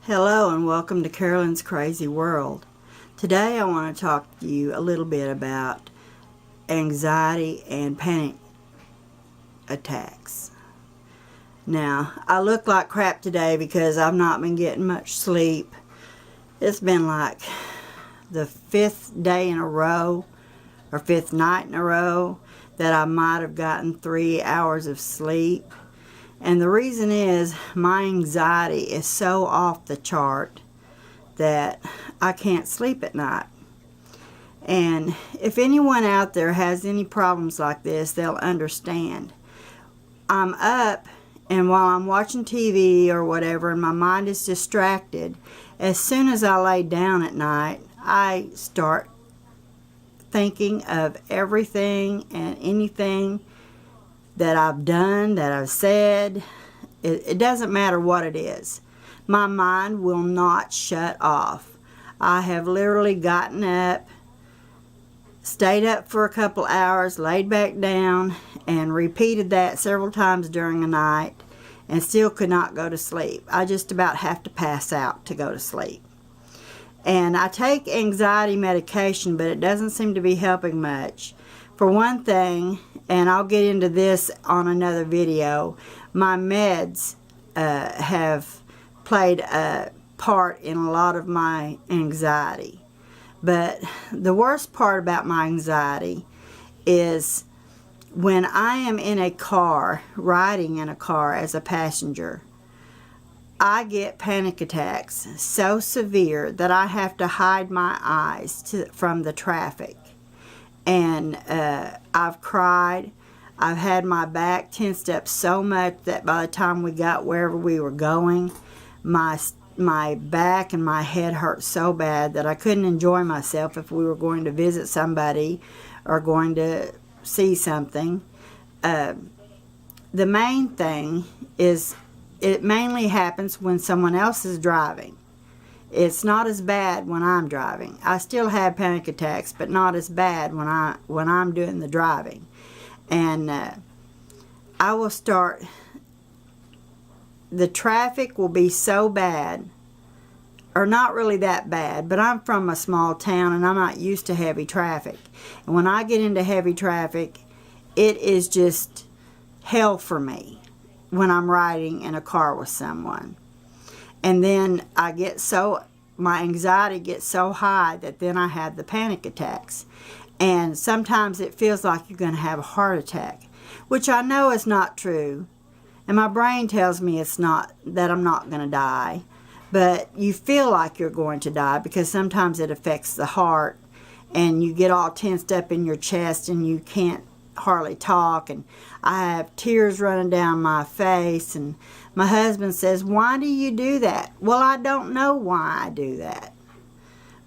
Hello and welcome to Carolyn's Crazy World. Today I want to talk to you a little bit about anxiety and panic attacks. Now, I look like crap today because I've not been getting much sleep. It's been like the fifth day in a row, or fifth night in a row, that I might have gotten 3 hours of sleep. And the reason is my anxiety is so off the chart that I can't sleep at night. And if anyone out there has any problems like this, they'll understand. I'm up, and while I'm watching TV or whatever and my mind is distracted, as soon as I lay down at night, I start thinking of everything and anything that I've done, that I've said. It doesn't matter what it is. My mind will not shut off. I have literally gotten up, stayed up for a couple hours, laid back down, and repeated that several times during the night, and still could not go to sleep. I just about have to pass out to go to sleep. And I take anxiety medication, but it doesn't seem to be helping much. For one thing, and I'll get into this on another video, my meds have played a part in a lot of my anxiety. But the worst part about my anxiety is when I am in a car, riding in a car as a passenger, I get panic attacks so severe that I have to hide my eyes from the traffic. And I've cried. I've had my back tensed up so much that by the time we got wherever we were going, my back and my head hurt so bad that I couldn't enjoy myself if we were going to visit somebody or going to see something. The main thing is it mainly happens when someone else is driving. It's not as bad when I'm driving. I still have panic attacks, but not as bad when I'm doing the driving. And I will start, the traffic will be so bad, or not really that bad, but I'm from a small town and I'm not used to heavy traffic. And when I get into heavy traffic, it is just hell for me when I'm riding in a car with someone. And then my anxiety gets so high that then I have the panic attacks. And sometimes it feels like you're going to have a heart attack, which I know is not true. And my brain tells me it's not, that I'm not going to die. But you feel like you're going to die because sometimes it affects the heart and you get all tensed up in your chest and you can't hardly talk, and I have tears running down my face, and my husband says, "Why do you do that?" Well, I don't know why I do that,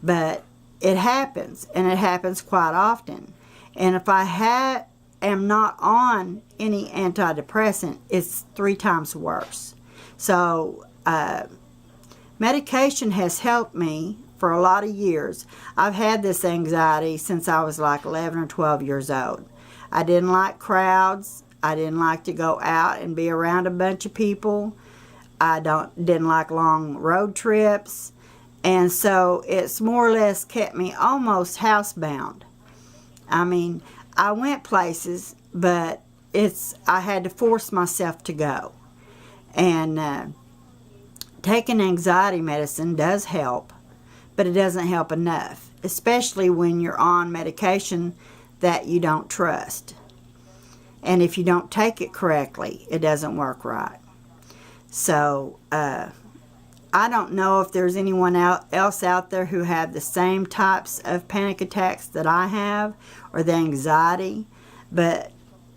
but it happens, and it happens quite often. And if I am not on any antidepressant, it's 3 times worse. So medication has helped me for a lot of years. I've had this anxiety since I was like 11 or 12 years old. I didn't like crowds. I didn't like to go out and be around a bunch of people. I didn't like long road trips. And so it's more or less kept me almost housebound. I mean, I went places, but I had to force myself to go. And taking anxiety medicine does help, but it doesn't help enough, especially when you're on medication that you don't trust. And if you don't take it correctly, it doesn't work right. So I don't know if there's anyone else out there who have the same types of panic attacks that I have, or the anxiety, but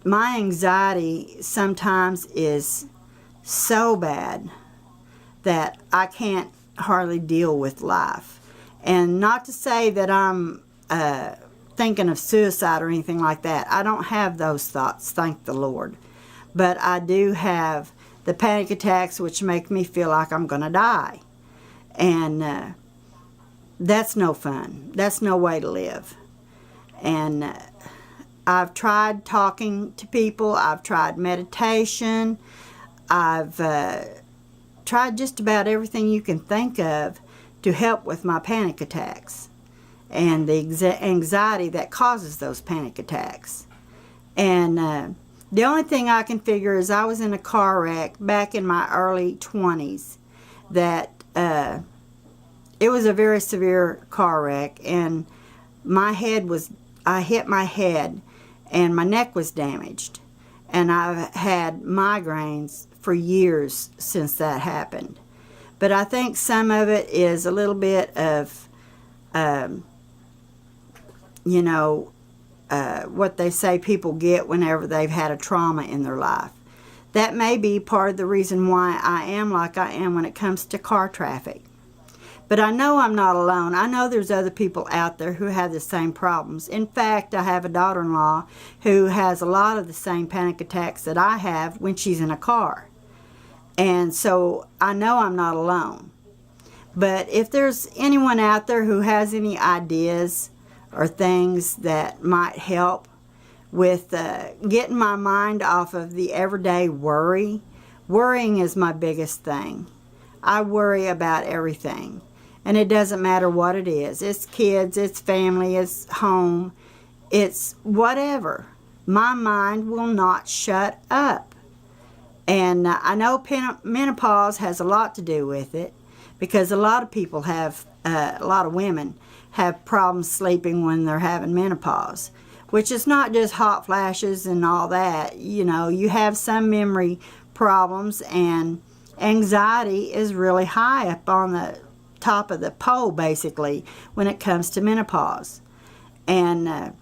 my anxiety sometimes is so bad that I can't hardly deal with life. And not to say that I'm thinking of suicide or anything like that. I don't have those thoughts, thank the Lord. But I do have the panic attacks which make me feel like I'm going to die. And that's no fun. That's no way to live. And I've tried talking to people. I've tried meditation. I've tried just about everything you can think of to help with my panic attacks and the anxiety that causes those panic attacks. And the only thing I can figure is I was in a car wreck back in my early 20s that it was a very severe car wreck, and I hit my head and my neck was damaged, and I've had migraines for years since that happened. But I think some of it is a little bit of what they say people get whenever they've had a trauma in their life. That may be part of the reason why I am like I am when it comes to car traffic. But I know I'm not alone. I know there's other people out there who have the same problems. In fact, I have a daughter-in-law who has a lot of the same panic attacks that I have when she's in a car. And so I know I'm not alone. But if there's anyone out there who has any ideas or things that might help with getting my mind off of the everyday worry, worrying is my biggest thing. I worry about everything. And it doesn't matter what it is. It's kids, it's family, it's home, it's whatever. My mind will not shut up. And I know menopause has a lot to do with it, because a lot of people have, a lot of women have problems sleeping when they're having menopause, which is not just hot flashes and all that. You know, you have some memory problems, and anxiety is really high up on the top of the pole, basically, when it comes to menopause. And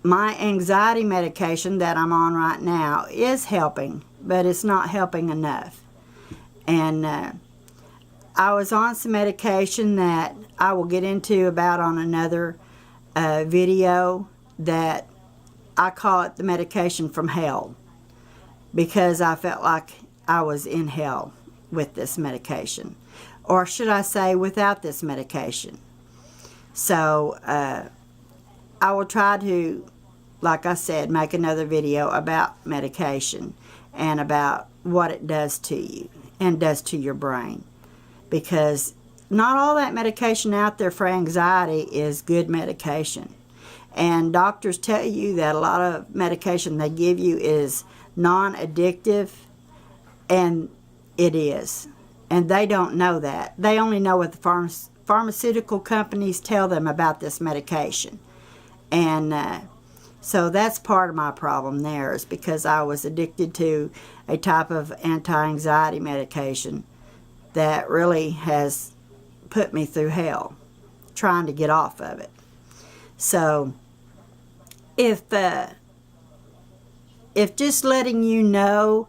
my anxiety medication that I'm on right now is helping, but it's not helping enough. And I was on some medication that I will get into about on another video, that I call it the medication from hell, because I felt like I was in hell with this medication, or should I say without this medication. So I will try to, like I said, make another video about medication and about what it does to you and does to your brain, because not all that medication out there for anxiety is good medication. And doctors tell you that a lot of medication they give you is non-addictive, and it is. And they don't know that. They only know what the pharmaceutical companies tell them about this medication. And so that's part of my problem there, is because I was addicted to a type of anti-anxiety medication that really has put me through hell trying to get off of it. So if just letting you know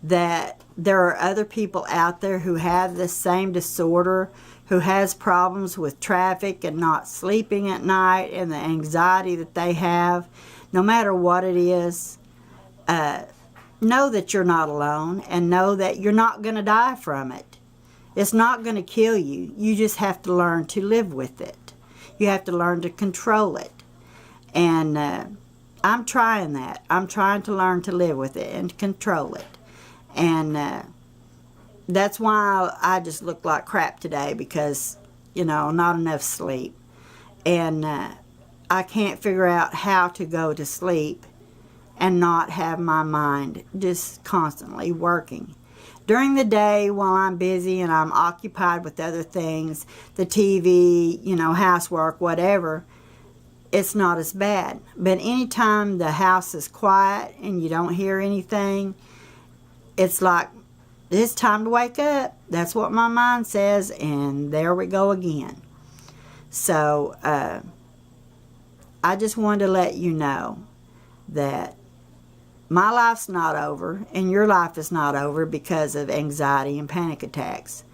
that there are other people out there who have this same disorder, who has problems with traffic and not sleeping at night, and the anxiety that they have, no matter what it is, know that you're not alone, and know that you're not going to die from it. It's not going to kill you. You just have to learn to live with it. You have to learn to control it. And I'm trying that. I'm trying to learn to live with it and control it. And that's why I just look like crap today, because, you know, not enough sleep. And I can't figure out how to go to sleep and not have my mind just constantly working. During the day, while I'm busy and I'm occupied with other things, the TV, you know, housework, whatever, it's not as bad. But anytime the house is quiet and you don't hear anything, it's like, it's time to wake up. That's what my mind says, and there we go again. So I just wanted to let you know that my life's not over, and your life is not over because of anxiety and panic attacks.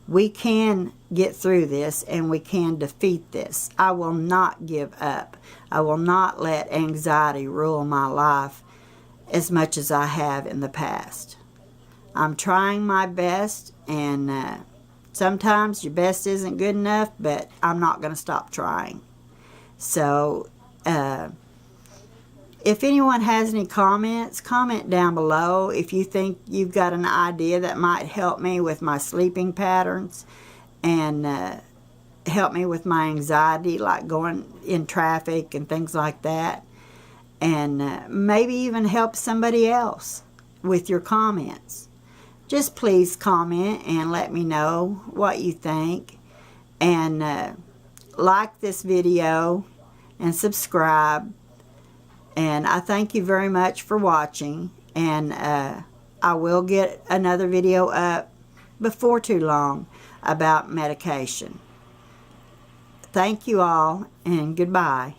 We can get through this, and we can defeat this. I will not give up. I will not let anxiety rule my life as much as I have in the past. I'm trying my best, and sometimes your best isn't good enough, but I'm not going to stop trying. So If anyone has any comments, comment down below. If you think you've got an idea that might help me with my sleeping patterns and help me with my anxiety, like going in traffic and things like that, and maybe even help somebody else with your comments, just please comment and let me know what you think. And like this video and subscribe. And I thank you very much for watching. And I will get another video up before too long about medication. Thank you all, and goodbye.